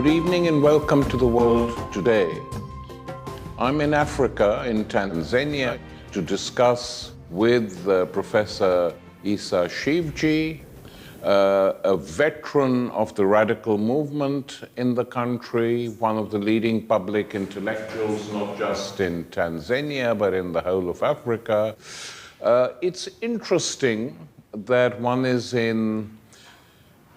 Good evening and welcome to The World Today. I'm in Africa, in Tanzania, to discuss with Professor Issa Shivji, a veteran of the radical movement in the country, one of the leading public intellectuals, not just in Tanzania, but in the whole of Africa. It's interesting that one is in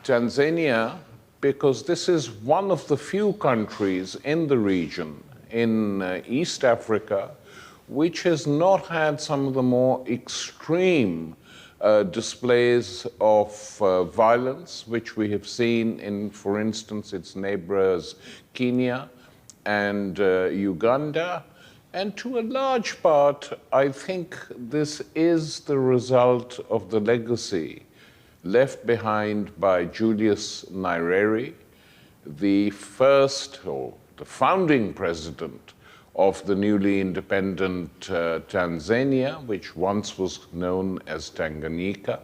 Tanzania because this is one of the few countries in the region, in East Africa, which has not had some of the more extreme displays of violence, which we have seen in, for instance, its neighbors Kenya and Uganda. And to a large part, I think this is the result of the legacy left behind by Julius Nyerere, the first or the founding president of the newly independent Tanzania, which once was known as Tanganyika.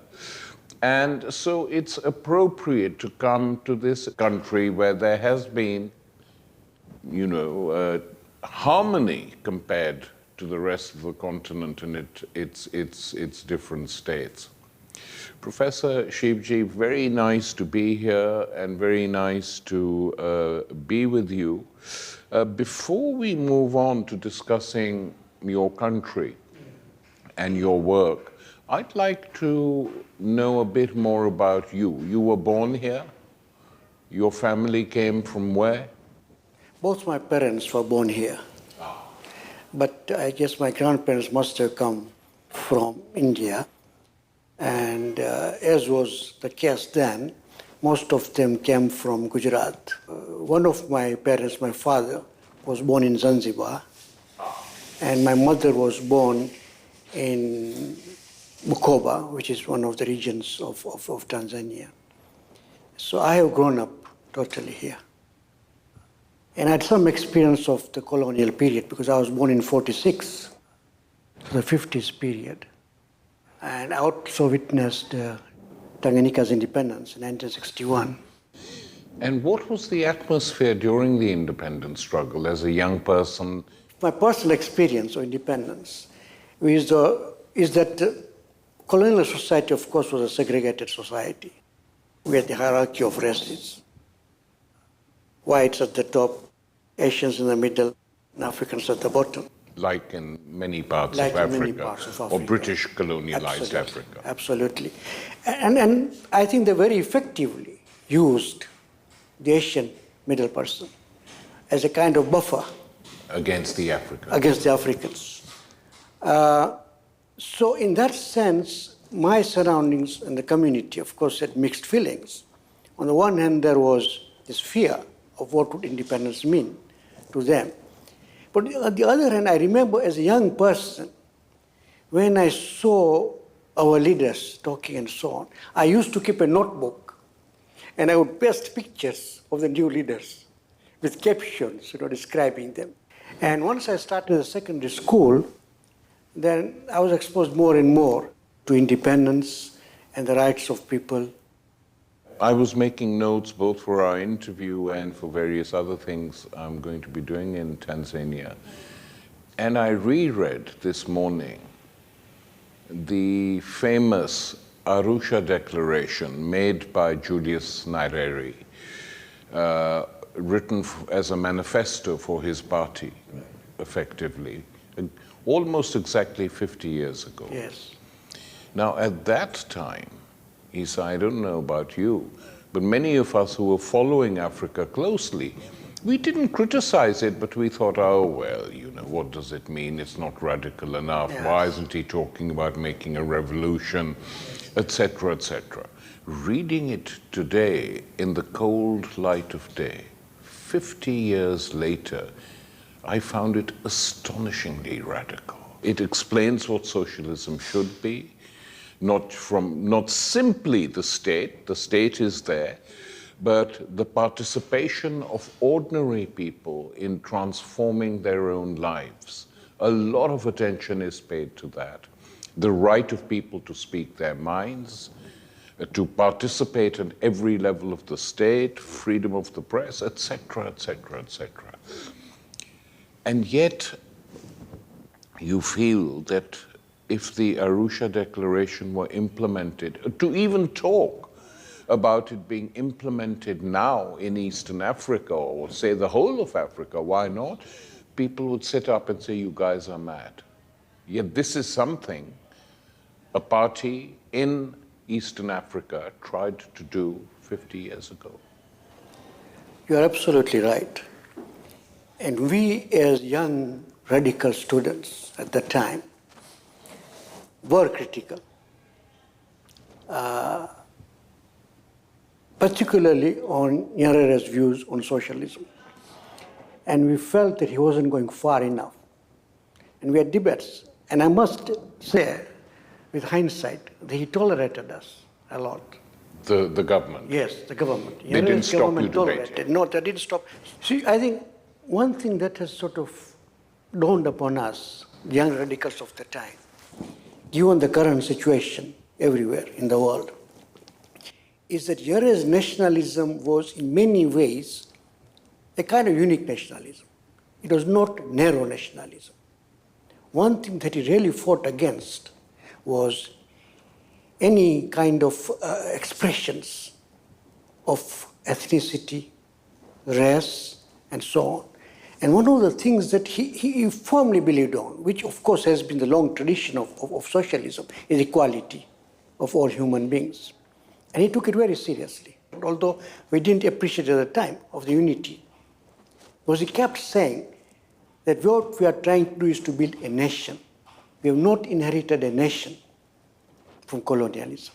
And so it's appropriate to come to this country where there has been, harmony compared to the rest of the continent and its different states. Professor Shivji, very nice to be here and very nice to be with you. Before we move on to discussing your country and your work, I'd like to know a bit more about you. You were born here? Your family came from where? Both my parents were born here. But I guess my grandparents must have come from India. And as was the case then, most of them came from Gujarat. One of my parents, my father, was born in Zanzibar, and my mother was born in Bukoba, which is one of the regions of Tanzania. So I have grown up totally here. And I had some experience of the colonial period because I was born in 46, the 50s period. And I also witnessed Tanganyika's independence in 1961. And what was the atmosphere during the independence struggle as a young person? My personal experience of independence is that the colonial society, of course, was a segregated society. We had the hierarchy of races. Whites at the top, Asians in the middle, and Africans at the bottom. Like in many parts of Africa, or British colonialized Africa. Absolutely. And I think they very effectively used the Asian middle person as a kind of buffer. Against the Africans. Against the Africans. So in that sense, my surroundings and the community, of course, had mixed feelings. On the one hand, there was this fear of what would independence mean to them. But on the other hand, I remember as a young person, when I saw our leaders talking and so on, I used to keep a notebook and I would paste pictures of the new leaders with captions, describing them. And once I started the secondary school, then I was exposed more and more to independence and the rights of people. I was making notes both for our interview and for various other things I'm going to be doing in Tanzania. And I reread this morning the famous Arusha Declaration made by Julius Nyerere, written as a manifesto for his party, effectively, almost exactly 50 years ago. Yes. Now, at that time, Issa, I don't know about you, but many of us who were following Africa closely, we didn't criticize it, but we thought, oh, well, what does it mean? It's not radical enough. Yes. Why isn't he talking about making a revolution, etc., etc. Reading it today in the cold light of day, 50 years later, I found it astonishingly radical. It explains what socialism should be. Not simply the state is there, but the participation of ordinary people in transforming their own lives. A lot of attention is paid to that. The right of people to speak their minds, to participate at every level of the state, freedom of the press, etc., etc., etc. And yet, you feel that if the Arusha Declaration were implemented, to even talk about it being implemented now in Eastern Africa, or say the whole of Africa, why not? People would sit up and say, you guys are mad. Yet this is something a party in Eastern Africa tried to do 50 years ago. You're absolutely right. And we, as young radical students at the time, were critical, particularly on Nyerere's views on socialism. And we felt that he wasn't going far enough. And we had debates. And I must say, with hindsight, that he tolerated us a lot. The government? Yes, the government. They didn't stop you debating? No, they didn't stop. See, I think one thing that has sort of dawned upon us, young radicals of the time, given the current situation everywhere in the world, is that Nyerere's nationalism was in many ways a kind of unique nationalism. It was not narrow nationalism. One thing that he really fought against was any kind of expressions of ethnicity, race, and so on. And one of the things that he firmly believed on, which of course has been the long tradition of socialism, is equality of all human beings. And he took it very seriously, although we didn't appreciate at the time of the unity. Because he kept saying that what we are trying to do is to build a nation. We have not inherited a nation from colonialism.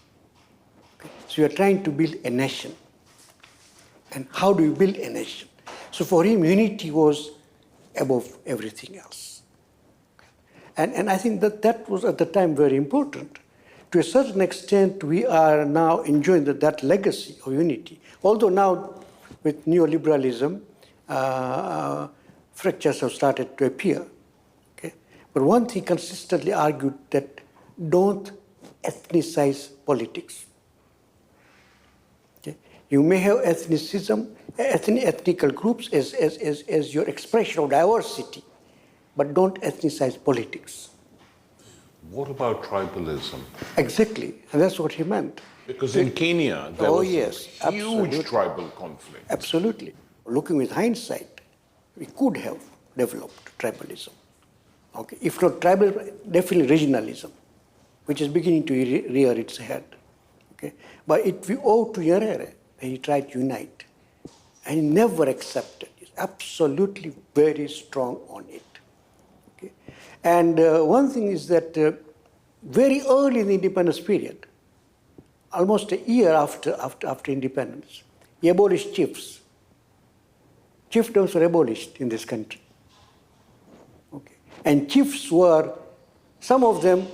Okay? So we are trying to build a nation. And how do you build a nation? So for him, unity was above everything else. And I think that was at the time very important. To a certain extent, we are now enjoying that legacy of unity. Although now, with neoliberalism, fractures have started to appear. Okay? But one thing consistently argued that don't ethnicize politics. Okay? You may have ethnicism, ethnical groups as your expression of diversity, but don't ethnicize politics. What about tribalism? Exactly, and that's what he meant. Because in Kenya, there was a huge absolutely. tribal conflict. Absolutely. Looking with hindsight, we could have developed tribalism. Okay, if not tribal, definitely regionalism, which is beginning to rear its head. Okay, but we owe to Nyerere that he tried to unite, and he never accepted. He's absolutely very strong on it. Okay, and one thing is that very early in the independence period, almost a year after independence, he abolished chiefs. Chiefdoms were abolished in this country. Okay. And chiefs were, some of them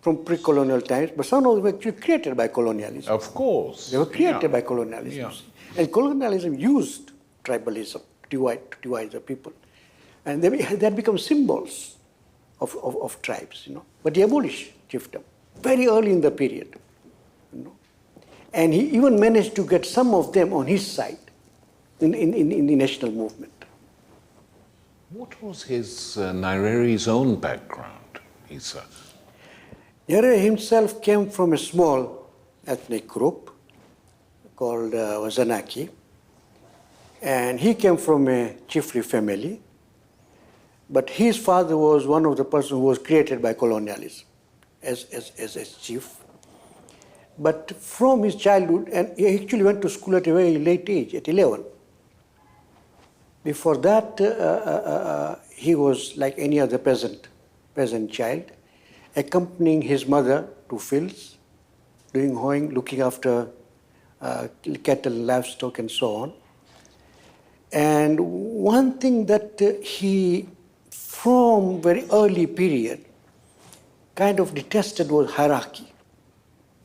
from pre-colonial times, but some of them were actually created by colonialism. Of course. They were created by colonialism. Yeah. And colonialism used tribalism to divide the people. And they had become symbols of tribes, you know. But he abolished chiefdom very early in the period. You know. And he even managed to get some of them on his side in the national movement. What was his Nyerere's own background, Issa? Nyerere himself came from a small ethnic group called Wazanaki, and he came from a chiefly family, but his father was one of the persons who was created by colonialism as chief. But from his childhood, and he actually went to school at a very late age, at 11. Before that, he was like any other peasant child, accompanying his mother to fields, doing hoeing, looking after cattle, livestock, and so on. And one thing that he, from very early period, kind of detested was hierarchy,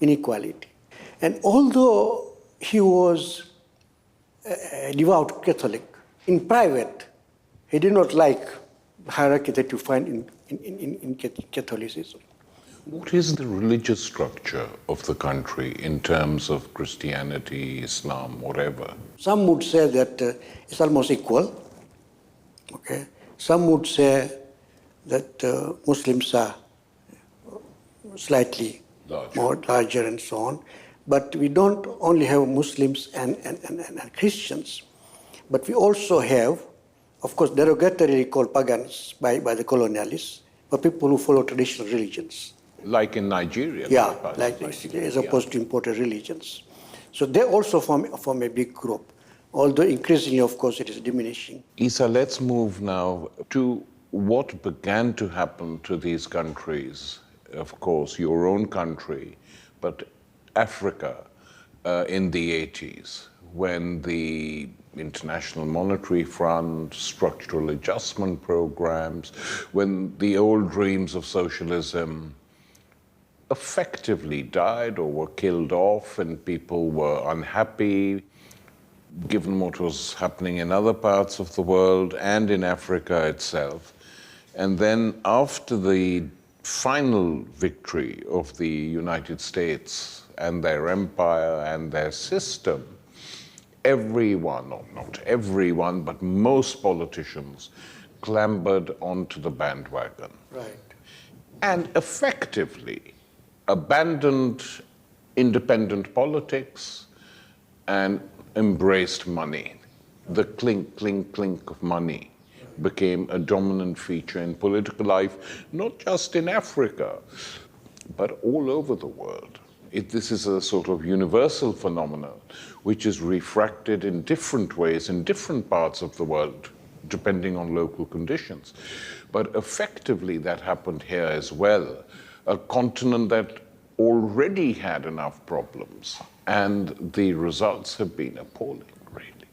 inequality. And although he was a devout Catholic, in private, he did not like hierarchy that you find in Catholicism. What is the religious structure of the country in terms of Christianity, Islam, whatever? Some would say that it's almost equal. Okay. Some would say that Muslims are slightly more larger and so on. But we don't only have Muslims and Christians, but we also have, of course, derogatorily called pagans by the colonialists, but people who follow traditional religions. Like in Nigeria? Yeah, like as opposed to imported religions. So they also form a big group, although increasingly, of course, it is diminishing. Issa, let's move now to what began to happen to these countries. Of course, your own country, but Africa in the 80s, when the International Monetary Fund, structural adjustment programs, when the old dreams of socialism effectively died or were killed off and people were unhappy, given what was happening in other parts of the world and in Africa itself. And then after the final victory of the United States and their empire and their system, everyone, or not everyone, but most politicians clambered onto the bandwagon. Right. And effectively abandoned independent politics and embraced money. The clink, clink, clink of money became a dominant feature in political life, not just in Africa, but all over the world. This is a sort of universal phenomenon which is refracted in different ways in different parts of the world, depending on local conditions. But effectively that happened here as well, a continent that already had enough problems, and the results have been appalling, really.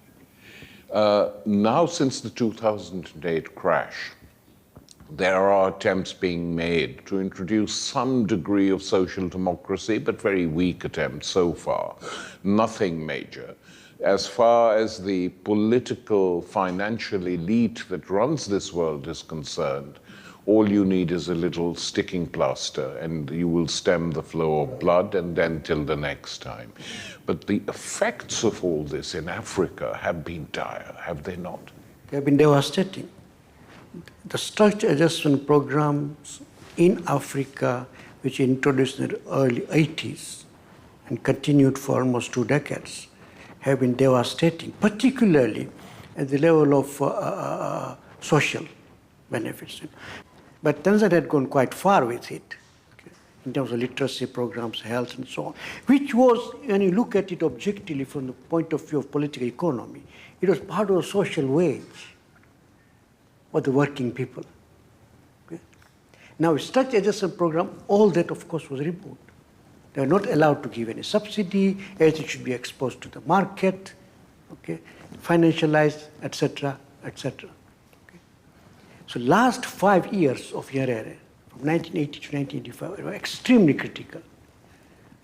Now, since the 2008 crash, there are attempts being made to introduce some degree of social democracy, but very weak attempts so far, nothing major. As far as the political, financial elite that runs this world is concerned, all you need is a little sticking plaster and you will stem the flow of blood, and then till the next time. But the effects of all this in Africa have been dire, have they not? They have been devastating. The structural adjustment programs in Africa, which introduced in the early 80s and continued for almost 2 decades, have been devastating, particularly at the level of social benefits. But Tanzania had gone quite far with it, okay, in terms of literacy programs, health, and so on, which was, when you look at it objectively from the point of view of political economy, it was part of the social wage of the working people. Okay? Now, with structural adjustment program, all that, of course, was removed. They were not allowed to give any subsidy, everything should be exposed to the market, okay, financialized, etc., etc. So last 5 years of Nyerere, from 1980 to 1985, were extremely critical.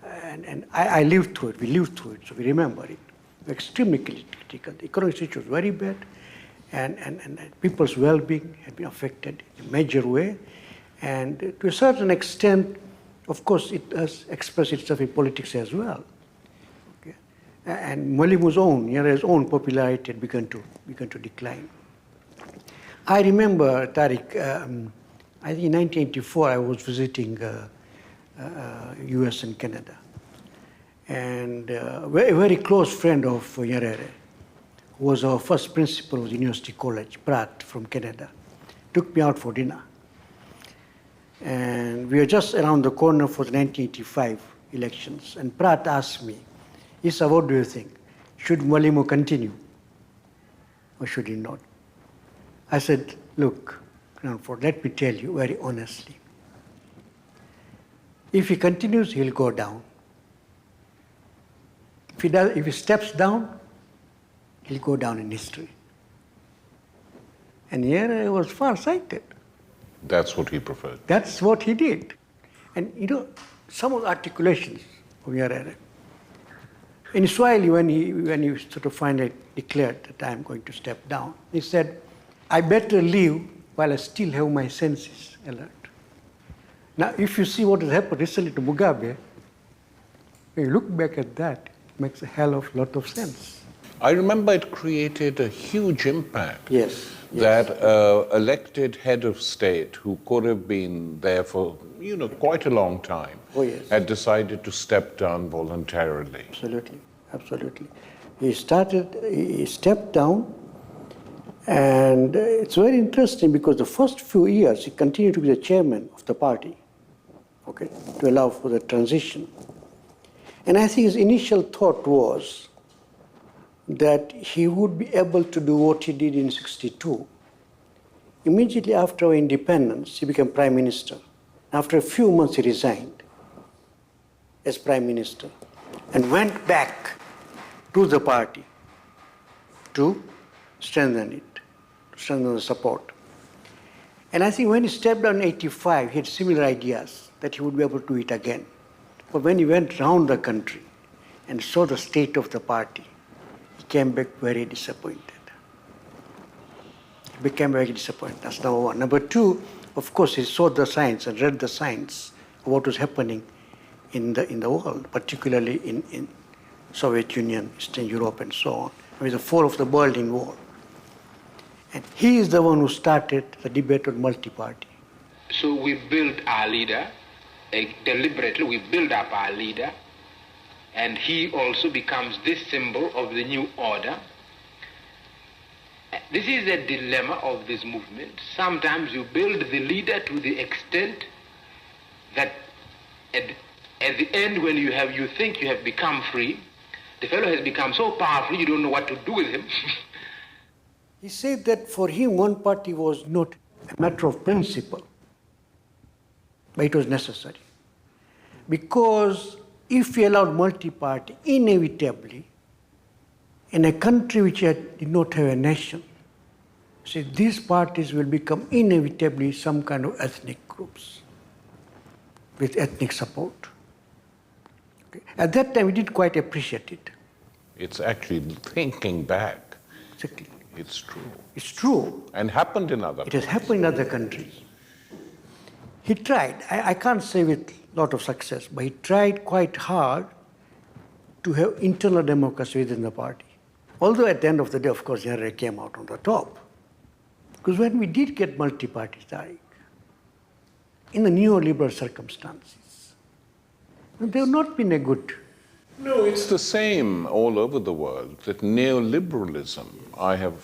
And I lived through it, we lived through it, so we remember it. We were extremely critical. The economic situation was very bad, and people's well-being had been affected in a major way. And to a certain extent, of course, it has expressed itself in politics as well. Okay? And Mwalimu's own, Nyerere's own popularity had begun to decline. I remember, Tariq, I think in 1984 I was visiting US and Canada. And a very close friend of Nyerere, who was our first principal of the University College, Pratt from Canada, took me out for dinner. And we were just around the corner for the 1985 elections. And Pratt asked me, Issa, what do you think? Should Mwalimu continue or should he not? I said, look, Cranford, let me tell you very honestly. If he continues, he'll go down. If he steps down, he'll go down in history. And Nyerere was far-sighted. That's what he preferred. That's what he did. And you know, some of the articulations of Nyerere, in Swahili, when he sort of finally declared that I'm going to step down, he said, I better live while I still have my senses alert. Now, if you see what has happened recently to Mugabe, when you look back at that, it makes a hell of a lot of sense. I remember it created a huge impact. Yes. That elected head of state who could have been there for, quite a long time, had decided to step down voluntarily. Absolutely, absolutely. He stepped down, and it's very interesting because the first few years he continued to be the chairman of the party, to allow for the transition. And I think his initial thought was that he would be able to do what he did in '62. Immediately after our independence, he became prime minister. After a few months, he resigned as prime minister and went back to the party to strengthen it, to strengthen the support. And I think when he stepped down in '85, he had similar ideas that he would be able to do it again. But when he went around the country and saw the state of the party, he came back very disappointed. He became very disappointed. That's number one. Number two, of course, he saw the signs and read the signs of what was happening in the world, particularly in Soviet Union, Eastern Europe, and so on, with the fall of the Berlin Wall. And he is the one who started the debate on multi-party. So we built our leader, deliberately we build up our leader, and he also becomes this symbol of the new order. This is a dilemma of this movement. Sometimes you build the leader to the extent that at the end, when you think you have become free, the fellow has become so powerful you don't know what to do with him. He said that for him, one party was not a matter of principle, but it was necessary. Because if we allowed multi-party, inevitably, in a country which did not have a nation, these parties will become inevitably some kind of ethnic groups with ethnic support. At that time, we didn't quite appreciate it. It's actually thinking back. Exactly. It's true. It's true. And happened in other countries. It has happened in other countries. He tried. I can't say with a lot of success, but he tried quite hard to have internal democracy within the party. Although at the end of the day, of course, Nyerere came out on the top. Because when we did get multi-party, Tariq, in the neoliberal circumstances, they have not been a good. No, it's the same all over the world, that neoliberalism, I have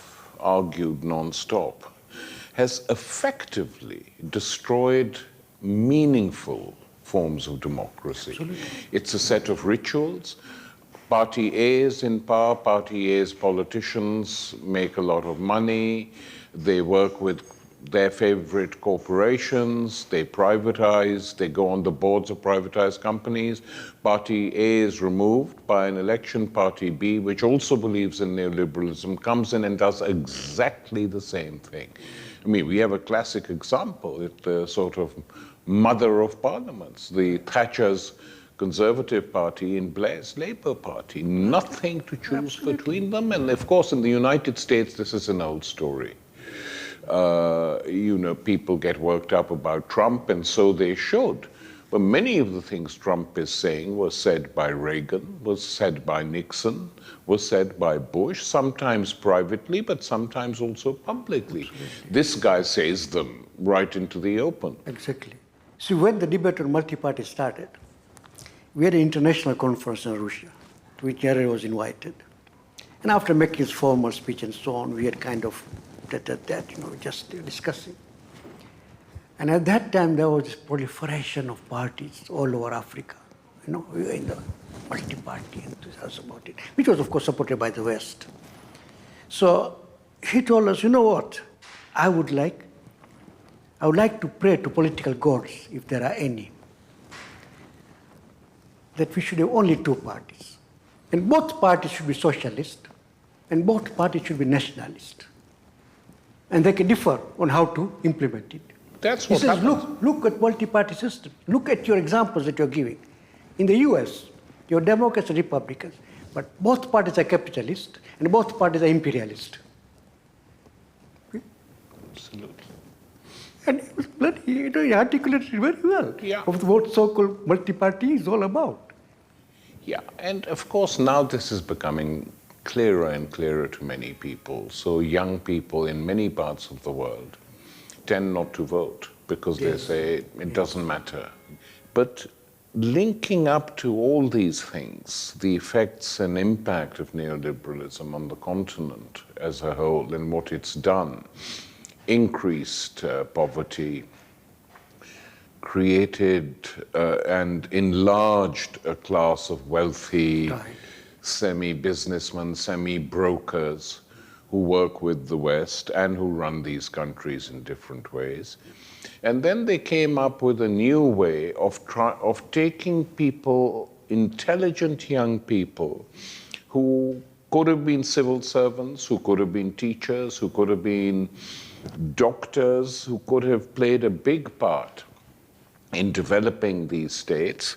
argued non-stop, has effectively destroyed meaningful forms of democracy. Absolutely. It's a set of rituals. Party A is in power, Party A's politicians make a lot of money, they work with their favorite corporations, they privatize, they go on the boards of privatized companies. Party A is removed by an election. Party B, which also believes in neoliberalism, comes in and does exactly the same thing. I mean, we have a classic example, it's the sort of mother of parliaments, the Thatcher's Conservative Party and Blair's Labour Party. Nothing to choose between them. And of course, in the United States, this is an old story. People get worked up about Trump, and so they should. But many of the things Trump is saying was said by Reagan, was said by Nixon, was said by Bush, sometimes privately, but sometimes also publicly. Absolutely. This guy says them right into the open. Exactly. See, when the debate on multi-party started, we had an international conference in Arusha, to which Nyerere was invited. And after making his formal speech and so on, we had kind of just discussing. And at that time, there was this proliferation of parties all over Africa. We were in the multi-party enthusiasm about it, which was, of course, supported by the West. So he told us, you know what, I would like to pray to political gods, if there are any, that we should have only two parties. And both parties should be socialist, and both parties should be nationalist. And they can differ on how to implement it. That's what he says, happens. look at multi-party system. Look at your examples that you're giving. In the US, you're Democrats and Republicans, but both parties are capitalist and both parties are imperialist. Absolutely. And it was bloody, he articulated it very well of what so-called multi-party is all about. Yeah, and of course now this is becoming clearer and clearer to many people. So young people in many parts of the world tend not to vote because they say it doesn't matter. But linking up to all these things, the effects and impact of neoliberalism on the continent as a whole and what it's done, increased poverty, created and enlarged a class of wealthy semi-businessmen, semi-brokers who work with the West and who run these countries in different ways. And then they came up with a new way of taking people, intelligent young people, who could have been civil servants, who could have been teachers, who could have been doctors, who could have played a big part in developing these states.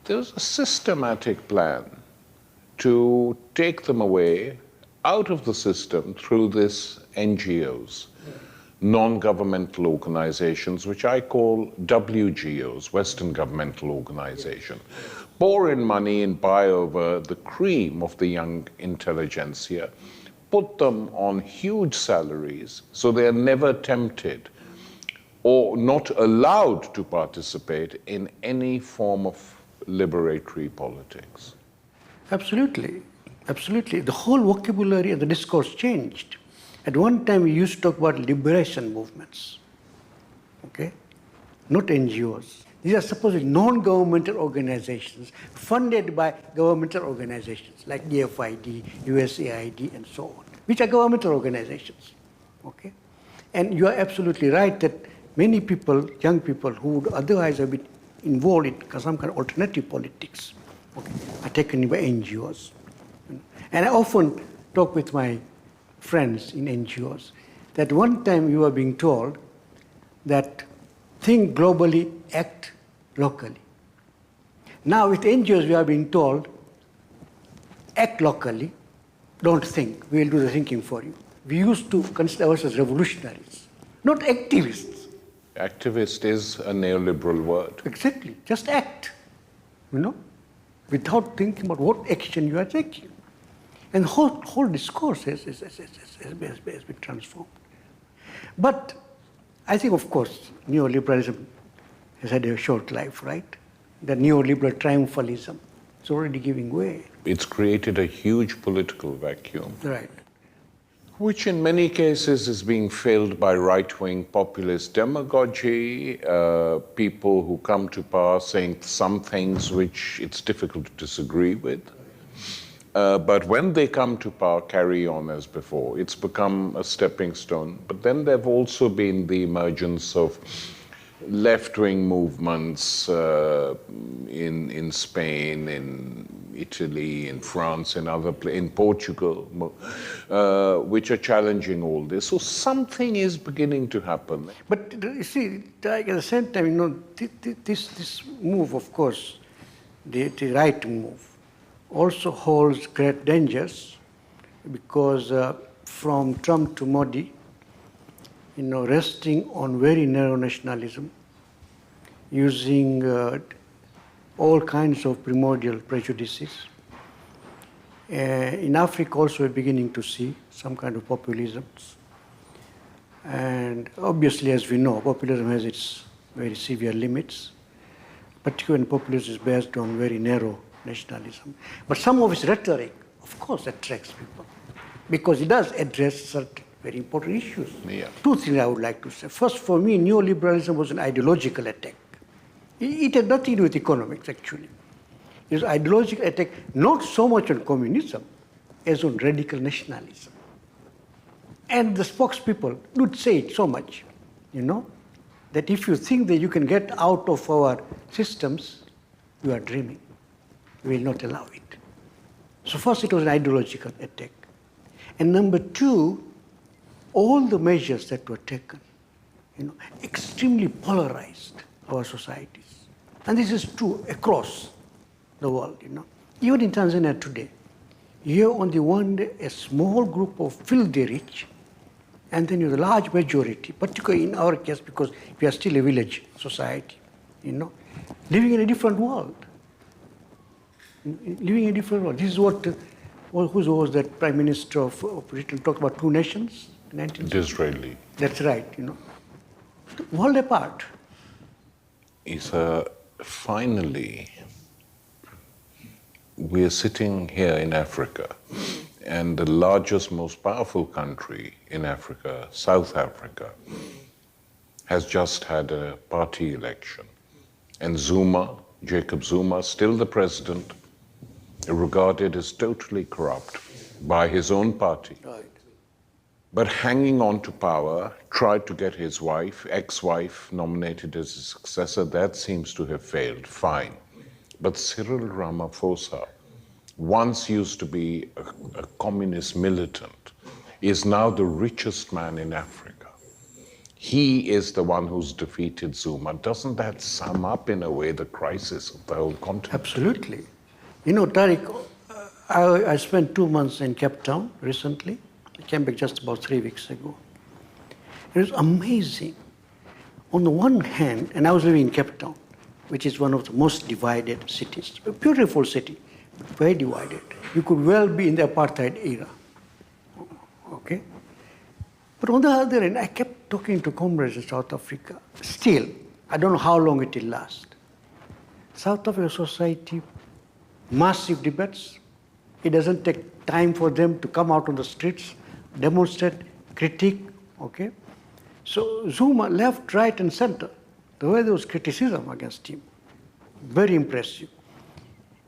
There was a systematic plan to take them away out of the system through this NGOs, non-governmental organizations, which I call WGOs, Western Governmental Organization, pour in money and buy over the cream of the young intelligentsia, put them on huge salaries so they are never tempted or not allowed to participate in any form of liberatory politics. Absolutely, absolutely. The whole vocabulary and the discourse changed. At one time, we used to talk about liberation movements, okay? Not NGOs. These are supposedly non-governmental organizations funded by governmental organizations like DFID, USAID, and so on, which are governmental organizations, okay? And you are absolutely right that many people, young people who would otherwise have been involved in some kind of alternative politics, okay, are taken by NGOs. And I often talk with my friends in NGOs that one time you were being told that think globally, act locally. Now with NGOs we are being told act locally, don't think, we will do the thinking for you. We used to consider ourselves revolutionaries, not activists. Activist is a neoliberal word. Exactly, just act, without thinking about what action you are taking. And the whole discourse has been transformed. But I think, of course, neoliberalism has had a short life, right? The neoliberal triumphalism is already giving way. It's created a huge political vacuum. Right. Which in many cases is being filled by right-wing populist demagogy, people who come to power saying some things which it's difficult to disagree with. But when they come to power, carry on as before. It's become a stepping stone. But then there have also been the emergence of left-wing movements in Spain, in Italy, in France, in Portugal, which are challenging all this. So something is beginning to happen. But you see, at the same time, this move, of course, the right move, also holds great dangers because from Trump to Modi, resting on very narrow nationalism, using all kinds of primordial prejudices. In Africa also we're beginning to see some kind of populisms. And obviously, as we know, populism has its very severe limits, particularly when populism is based on very narrow nationalism. But some of its rhetoric, of course, attracts people because it does address certain very important issues. Yeah. Two things I would like to say. First, for me, neoliberalism was an ideological attack. It had nothing to do with economics, actually. It was an ideological attack not so much on communism as on radical nationalism. And the spokespeople would say it so much, that if you think that you can get out of our systems, you are dreaming. We will not allow it. So first, it was an ideological attack. And number two, all the measures that were taken, extremely polarized our societies. And this is true across the world, Even in Tanzania today, you have on the one day a small group of filthy rich And then you have a large majority, particularly in our case, because we are still a village society, living in a different world. Living in a different world. This is what, who was that Prime Minister of Britain talked about two nations? Disraeli. That's right, World apart. Issa, finally, we are sitting here in Africa, and the largest, most powerful country in Africa, South Africa, has just had a party election. And Zuma, Jacob Zuma, still the president, regarded as totally corrupt by his own party. Right. But hanging on to power, tried to get his wife, ex-wife, nominated as his successor. That seems to have failed, fine. But Cyril Ramaphosa, once used to be a communist militant, is now the richest man in Africa. He is the one who's defeated Zuma. Doesn't that sum up, in a way, the crisis of the whole continent? Absolutely. Tariq, I spent 2 months in Cape Town recently. I came back just about 3 weeks ago. It was amazing. On the one hand, and I was living in Cape Town, which is one of the most divided cities. A beautiful city, but very divided. You could well be in the apartheid era. Okay? But on the other hand, I kept talking to comrades in South Africa. Still, I don't know how long it will last. South Africa society, massive debates. It doesn't take time for them to come out on the streets, demonstrate, critique, okay? So Zuma, left, right, and center, the way there was criticism against him, very impressive.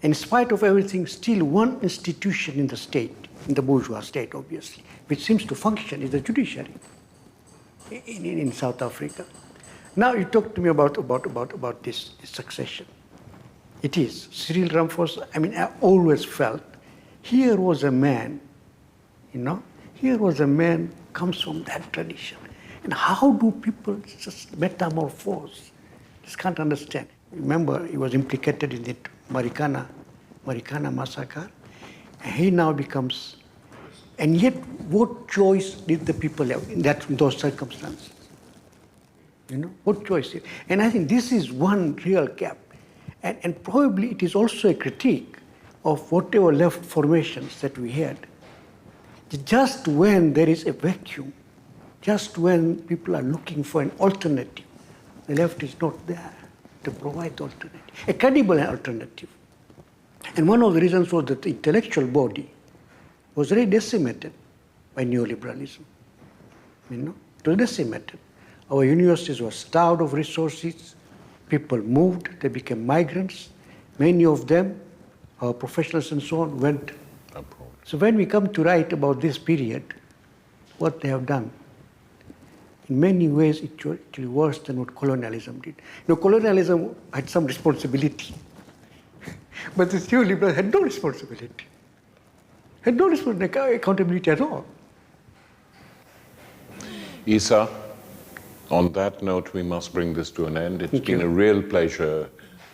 In spite of everything, still one institution in the state, in the bourgeois state, obviously, which seems to function, is the judiciary in South Africa. Now you talk to me about this succession. It is. Cyril Ramaphosa, I always felt here was a man, here was a man comes from that tradition. And how do people just metamorphose? Just can't understand. Remember, he was implicated in the Marikana massacre. And he now becomes, and yet what choice did the people have in those circumstances? What choice? And I think this is one real gap. And probably it is also a critique of whatever left formations that we had. Just when there is a vacuum, just when people are looking for an alternative, the left is not there to provide alternative, a credible alternative. And one of the reasons was that the intellectual body was very decimated by neoliberalism. It was decimated. Our universities were starved of resources. People moved, they became migrants. Many of them, our professionals and so on, went. So when we come to write about this period, what they have done, in many ways it's actually worse than what colonialism did. Colonialism had some responsibility, but the neoliberals had no responsibility. Had no accountability at all. Issa, on that note, we must bring this to an end. It's been a real pleasure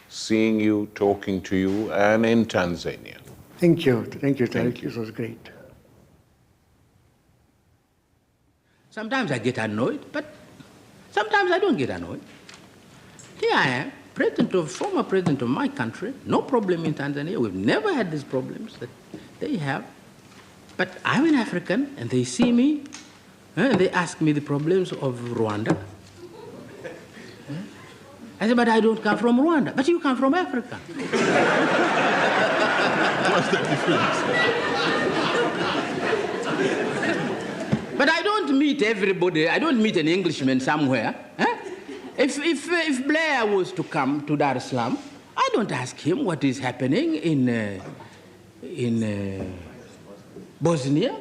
seeing you, talking to you, and in Tanzania. Thank you, Tariq. It was great. Sometimes I get annoyed, but sometimes I don't get annoyed. Here I am, former president of my country, no problem in Tanzania. We've never had these problems that they have. But I'm an African, and they see me, and they ask me the problems of Rwanda. I said, but I don't come from Rwanda. But you come from Africa. What's the difference? But I don't meet everybody. I don't meet an Englishman somewhere. If Blair was to come to Dar es Salaam, I don't ask him what is happening in Bosnia.